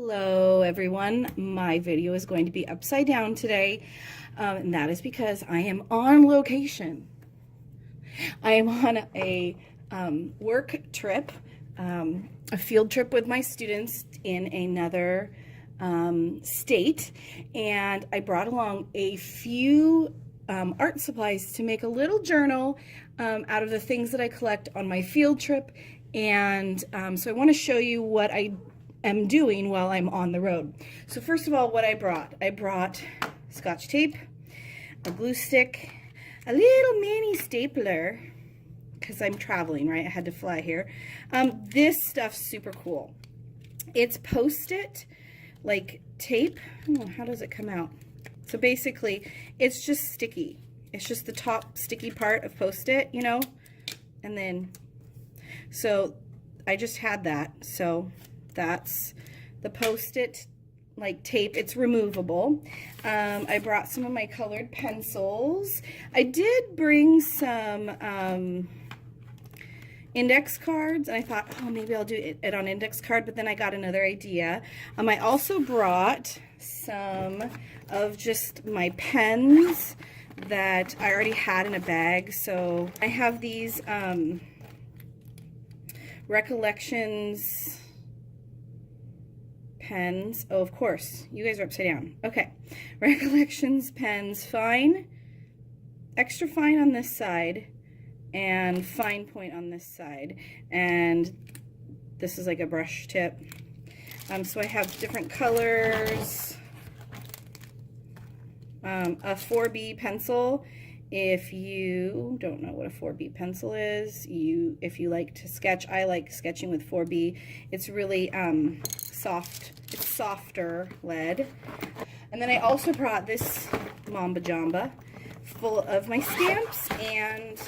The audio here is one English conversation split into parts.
Hello everyone, my video is going to be upside down today, and that is because I am on location. I am on a work trip, a field trip with my students in another state, and I brought along a few art supplies to make a little journal out of the things that I collect on my field trip. And so I want to show you what I am doing while I'm on the road. So first of all, what I brought Scotch tape, a glue stick, a little mini stapler, because I'm traveling, right? I had to fly here. This stuff's super cool. It's Post-it, like tape. Oh, how does it come out? So basically, it's just sticky. It's just the top sticky part of Post-it, you know? And then, so I just had that. So that's the Post-it like tape. It's removable. I brought some of my colored pencils. I did bring some index cards, and I thought, oh, maybe I'll do it on index card, but then I got another idea. I also brought some of just my pens that I already had in a bag. So I have these Recollections pens. Oh, of course, you guys are upside down. Okay, Recollections pens, fine, extra fine on this side, and fine point on this side. And this is like a brush tip. So I have different colors. A 4B pencil. If you don't know what a 4B pencil is, if you like to sketch, I like sketching with 4B. It's really soft. It's softer lead. And then I also brought this Mamba Jamba full of my stamps, and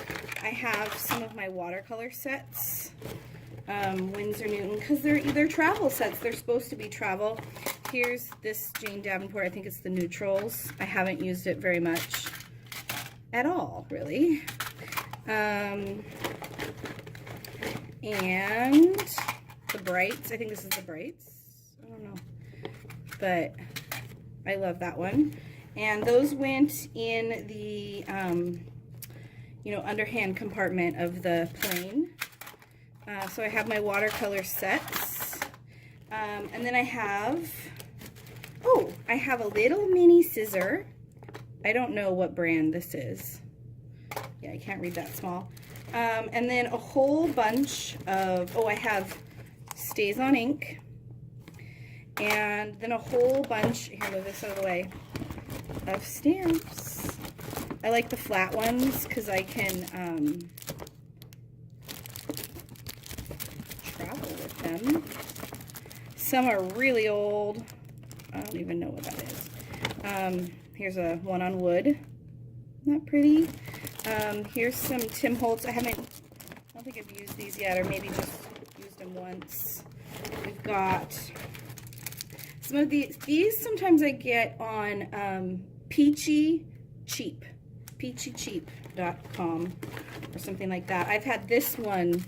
I have some of my watercolor sets, Winsor Newton, because they're travel sets. They're supposed to be travel. Here's this Jane Davenport. I think it's the Neutrals. I haven't used it very much at all, really. And the Brights. I think this is the Brights. I don't know, but I love that one. And those went in the you know, underhand compartment of the plane. So I have my watercolor sets, and then I have a little mini scissor. I don't know what brand this is. Yeah, I can't read that small. And then a whole bunch of, I have Stays on ink. And then a whole bunch, here, move this out of the way, of stamps. I like the flat ones because I can travel with them. Some are really old. I don't even know what that is. Here's a one on wood. Isn't that pretty? Here's some Tim Holtz. I don't think I've used these yet, or maybe just used them once. We've got some of these. These sometimes I get on Peachy Cheap, peachycheap.com or something like that. I've had this one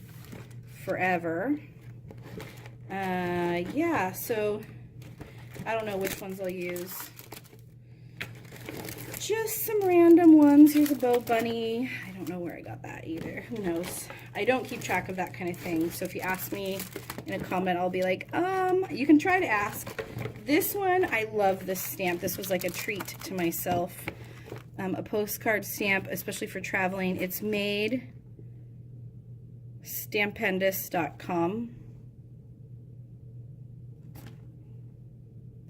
forever. Yeah, so I don't know which ones I'll use. Just some random ones. Here's a Bow Bunny. I don't know where I got that either. Who knows? I don't keep track of that kind of thing. So if you ask me in a comment, I'll be like, you can try to ask. This one, I love this stamp. This was like a treat to myself. A postcard stamp, especially for traveling. It's made Stampendous.com.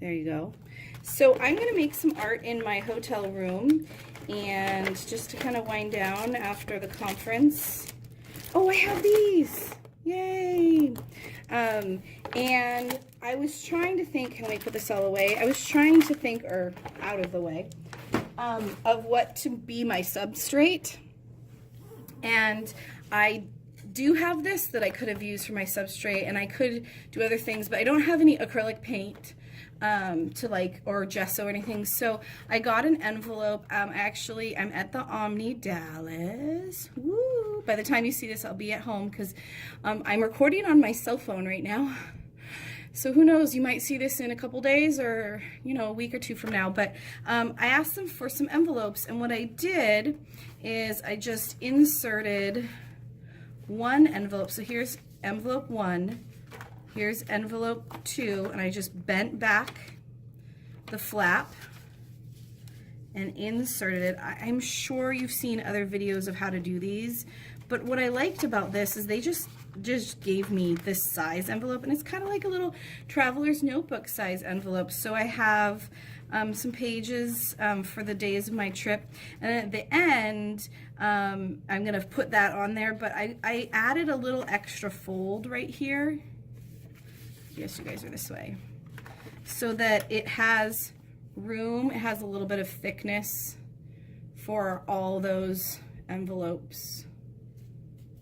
There you go. So I'm going to make some art in my hotel room, and just to kind of wind down after the conference. Oh, I have these! Yay! And I was trying to think, can we put this all away? I was trying to think, or out of the way, of what to be my substrate. And I do have this that I could have used for my substrate, and I could do other things, but I don't have any acrylic paint to like, or gesso or anything. So I got an envelope. I'm at the Omni Dallas. Woo! By the time you see this, I'll be at home because I'm recording on my cell phone right now. So who knows, you might see this in a couple days or, you know, a week or two from now. But I asked them for some envelopes, and what I did is I just inserted one envelope. So here's envelope 1, here's envelope 2, and I just bent back the flap and inserted it. I'm sure you've seen other videos of how to do these, but what I liked about this is they just gave me this size envelope, and it's kind of like a little traveler's notebook size envelope. So I have some pages for the days of my trip, and then at the end I'm gonna put that on there, but I added a little extra fold right here. Yes, you guys are this way, so that it has room, it has a little bit of thickness for all those envelopes.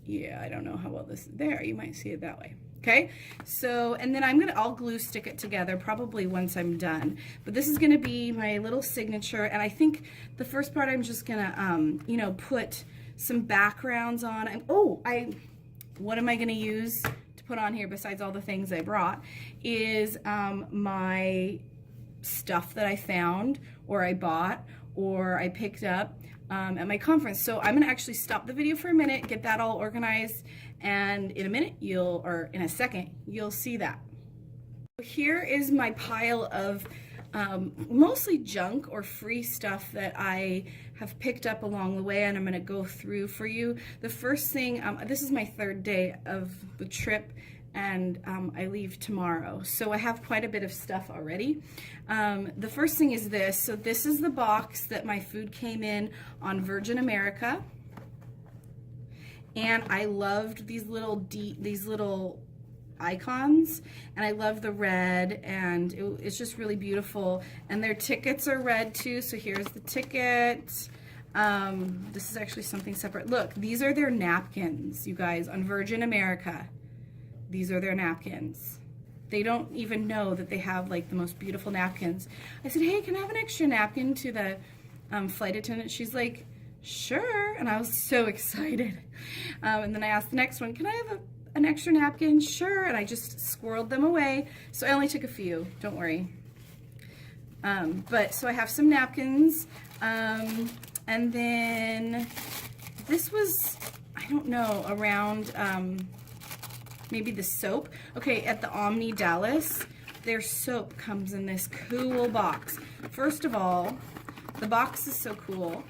Yeah, I don't know how well this, there, you might see it that way. Okay, so, and then I'll glue stick it together probably once I'm done. But this is gonna be my little signature, and I think the first part I'm just gonna, you know, put some backgrounds on. And what am I gonna use to put on here besides all the things I brought is my stuff that I found, or I bought, or I picked up at my conference. So I'm gonna actually stop the video for a minute, get that all organized, and in a minute or in a second, you'll see that. Here is my pile of mostly junk or free stuff that I have picked up along the way, and I'm gonna go through for you. The first thing, this is my 3rd day of the trip, and I leave tomorrow. So I have quite a bit of stuff already. The first thing is this. So this is the box that my food came in on Virgin America. And I loved these little icons, and I love the red, and it's just really beautiful. And their tickets are red too, so here's the ticket. This is actually something separate. Look, these are their napkins, you guys, on Virgin America. These are their napkins. They don't even know that they have like the most beautiful napkins. I said, hey, can I have an extra napkin to the flight attendant? She's like, sure. And I was so excited. And then I asked the next one, can I have an extra napkin? Sure. And I just squirreled them away. So I only took a few, don't worry. But so I have some napkins. And then this was, I don't know, around maybe the soap. Okay, at the Omni Dallas, their soap comes in this cool box. First of all, the box is so cool.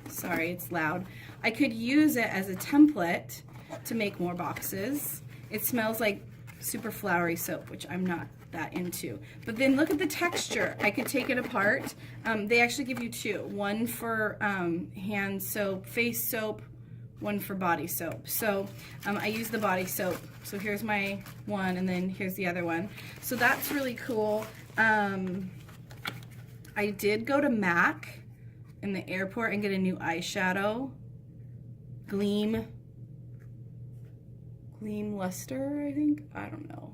Sorry, it's loud. I could use it as a template to make more boxes. It smells like super flowery soap, which I'm not that into. But then look at the texture. I could take it apart. They actually give you 2. One for hand soap, face soap, one for body soap. So I use the body soap. So here's my one, and then here's the other one. So that's really cool. I did go to MAC in the airport and get a new eyeshadow. Gleam Luster, I think. I don't know.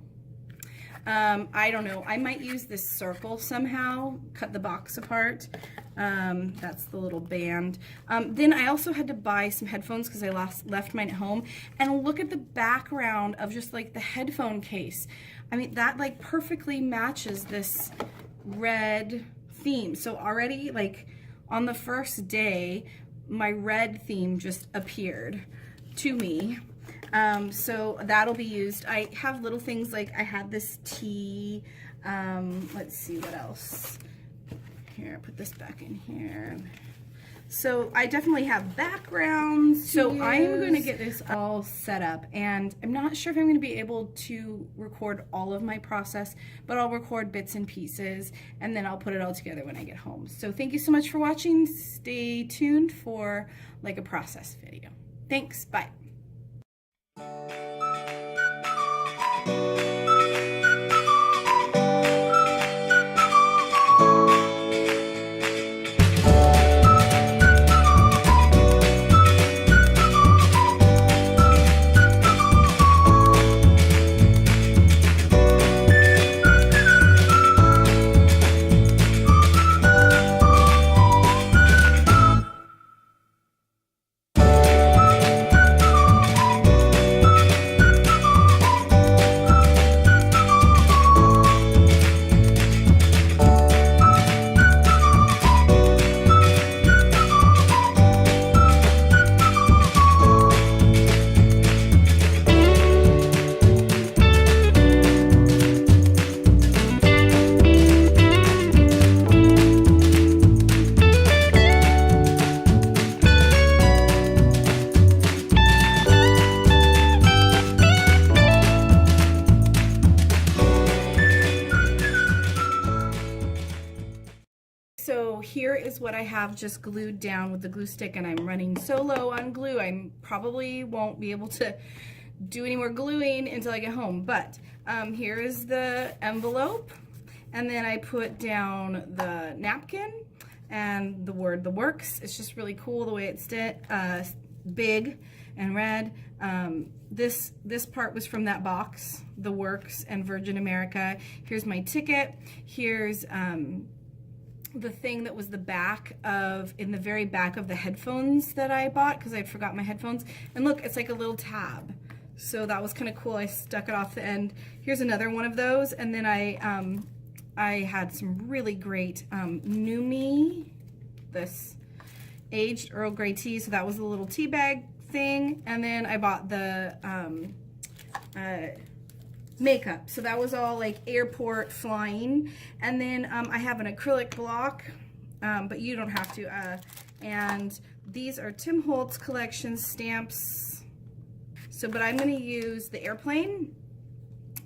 I don't know. I might use this circle somehow, cut the box apart. That's the little band. Then I also had to buy some headphones because I left mine at home. And look at the background of just like the headphone case. I mean, that like perfectly matches this red theme. So already like on the first day, my red theme just appeared to me. So that'll be used. I have little things like I had this tea. Let's see what else. Here, put this back in here. So I definitely have backgrounds. So I'm going to get this all set up, and I'm not sure if I'm going to be able to record all of my process, but I'll record bits and pieces, and then I'll put it all together when I get home. So thank you so much for watching. Stay tuned for like a process video. Thanks. Bye. So here is what I have just glued down with the glue stick, and I'm running so low on glue, I probably won't be able to do any more gluing until I get home. But here is the envelope, and then I put down the napkin and the word "The Works." It's just really cool the way it's big and red. This part was from that box, The Works and Virgin America. Here's my ticket. Here's the thing that was the back of, in the very back of the headphones that I bought because I forgot my headphones. And look, it's like a little tab. So that was kind of cool. I stuck it off the end. Here's another one of those. And then I had some really great Numi, this aged Earl Grey tea. So that was a little tea bag thing. And then I bought the makeup. So that was all like airport flying. And then I have an acrylic block, but you don't have to. And these are Tim Holtz collection stamps. So, but I'm going to use the airplane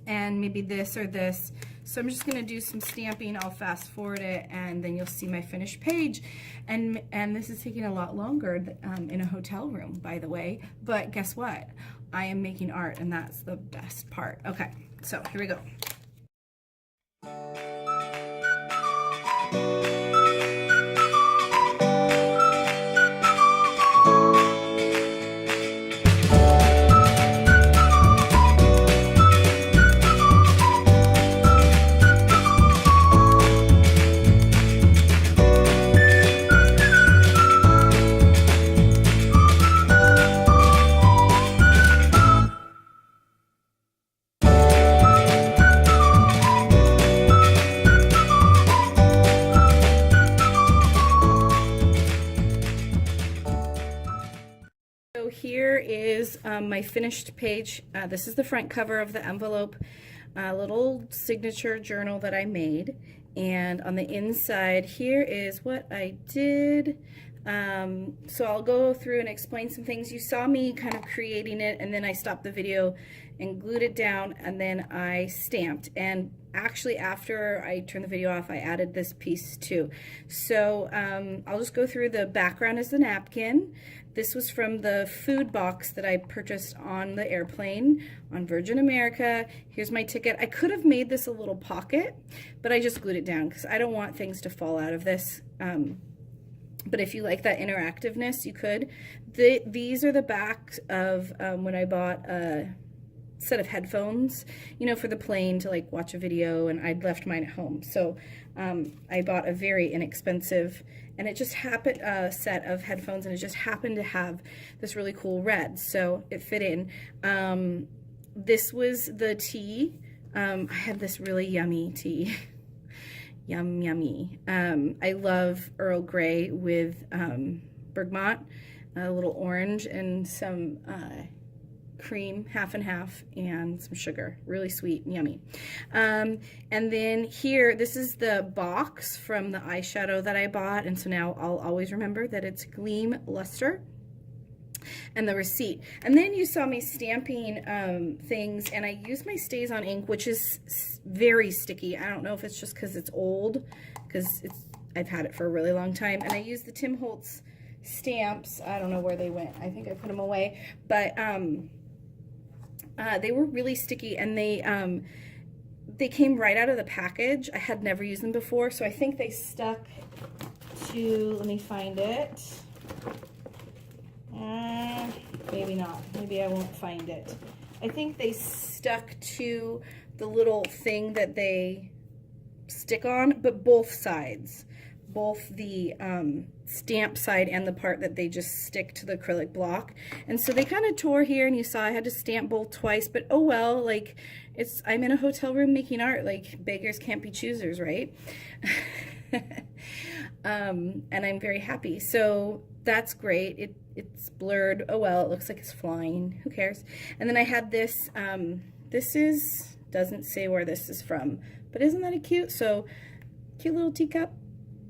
and maybe this or this. So I'm just going to do some stamping. I'll fast forward it and then you'll see my finished page. And this is taking a lot longer in a hotel room, by the way. But guess what? I am making art, and that's the best part. Okay, so here we go. So here is my finished page. This is the front cover of the envelope, a little signature journal that I made. And on the inside, here is what I did. So I'll go through and explain some things. You saw me kind of creating it, and then I stopped the video and glued it down, and then I stamped. And actually, after I turned the video off, I added this piece too. So I'll just go through. The background is the napkin. This was from the food box that I purchased on the airplane on Virgin America. Here's my ticket. I could have made this a little pocket, but I just glued it down because I don't want things to fall out of this. But if you like that interactiveness, you could. These are the backs of when I bought a set of headphones, you know, for the plane to like watch a video, and I'd left mine at home. So I bought a very inexpensive, and it just happened, set of headphones, and it just happened to have this really cool red, so it fit in. This was the tea. I had this really yummy tea. Yummy. I love Earl Grey with bergamot, a little orange, and some cream, half and half, and some sugar. Really sweet and yummy. And then here, this is the box from the eyeshadow that I bought, and so now I'll always remember that it's Gleam Luster. And the receipt. And then you saw me stamping things, and I used my StazOn ink, which is very sticky. I don't know if it's just because it's old, because I've had it for a really long time. And I used the Tim Holtz stamps. I don't know where they went. I think I put them away. But they were really sticky, and they came right out of the package. I had never used them before, so I think they stuck to, let me find it. Maybe not. Maybe I won't find it. I think they stuck to the little thing that they stick on, but both sides. Both the stamp side and the part that they just stick to the acrylic block. And so they kind of tore here, and you saw I had to stamp both twice, but oh well, like, I'm in a hotel room making art, like, beggars can't be choosers, right? And I'm very happy. So that's great. It's blurred. Oh well, it looks like it's flying. Who cares? And then I had this, doesn't say where this is from, but isn't that a cute little teacup?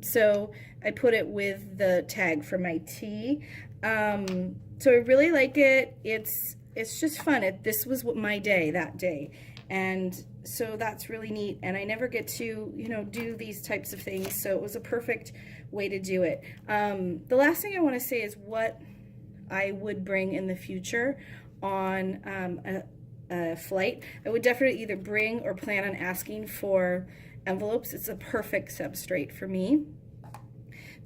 So I put it with the tag for my tea. So I really like it. It's just fun. This was my day that day. And so that's really neat, and I never get to, you know, do these types of things, so it was a perfect way to do it. The last thing I want to say is what I would bring in the future on a flight. I would definitely either bring or plan on asking for envelopes. It's a perfect substrate for me.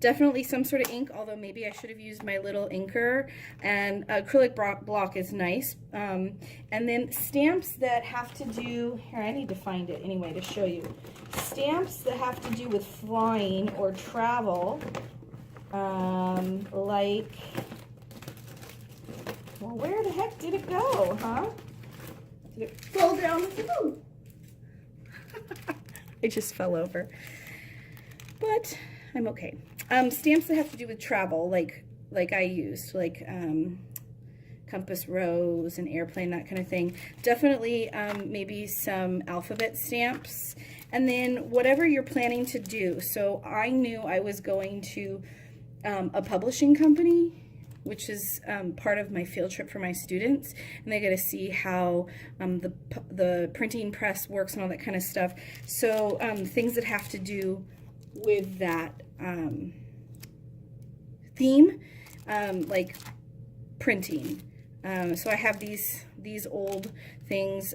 Definitely some sort of ink, although maybe I should have used my little inker, and acrylic block is nice. And then stamps that have to do, here, I need to find it anyway to show you. Stamps that have to do with flying or travel, like, well, where the heck did it go, huh? Did it fall down the road? I just fell over. But I'm okay. Stamps that have to do with travel, like I used, like compass rose and airplane, that kind of thing. Definitely maybe some alphabet stamps. And then whatever you're planning to do. So I knew I was going to a publishing company, which is part of my field trip for my students, and they get to see how the printing press works and all that kind of stuff. So things that have to do with that theme, like printing. So I have these old things,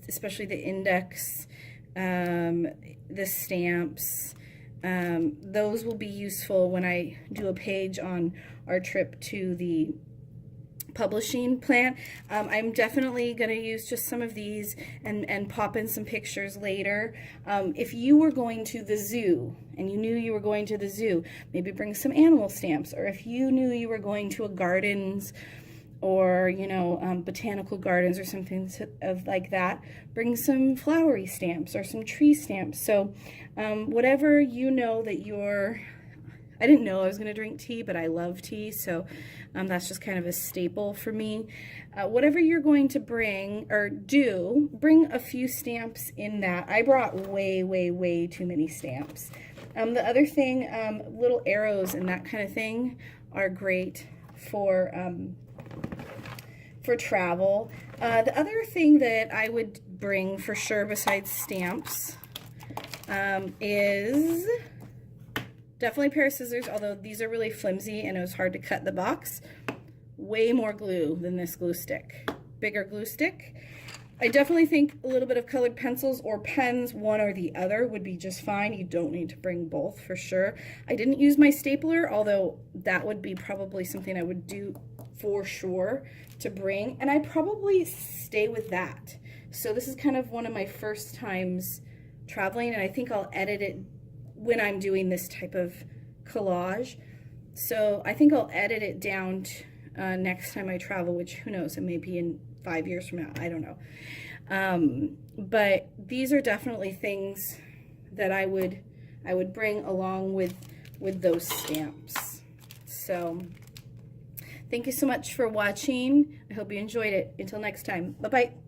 especially the index, the stamps. Those will be useful when I do a page on our trip to the publishing plant. I'm definitely going to use just some of these and pop in some pictures later. If you were going to the zoo and you knew you were going to the zoo, maybe bring some animal stamps. Or if you knew you were going to a gardens or, you know, botanical gardens or something like that, bring some flowery stamps or some tree stamps. So whatever you know that you're, I didn't know I was going to drink tea, but I love tea, so that's just kind of a staple for me. Whatever you're going to bring or do, bring a few stamps in that. I brought way, way, way too many stamps. The other thing, little arrows and that kind of thing are great for travel. The other thing that I would bring for sure besides stamps is definitely a pair of scissors, although these are really flimsy and it was hard to cut the box. Way more glue than this glue stick. Bigger glue stick. I definitely think a little bit of colored pencils or pens, one or the other, would be just fine. You don't need to bring both for sure. I didn't use my stapler, although that would be probably something I would do for sure to bring, and I'd probably stay with that. So this is kind of one of my first times traveling, and I think I'll edit it when I'm doing this type of collage. So I think I'll edit it down to, next time I travel, which who knows, it may be in 5 years from now, I don't know. But these are definitely things that I would bring along with those stamps. So thank you so much for watching. I hope you enjoyed it. Until next time, bye-bye.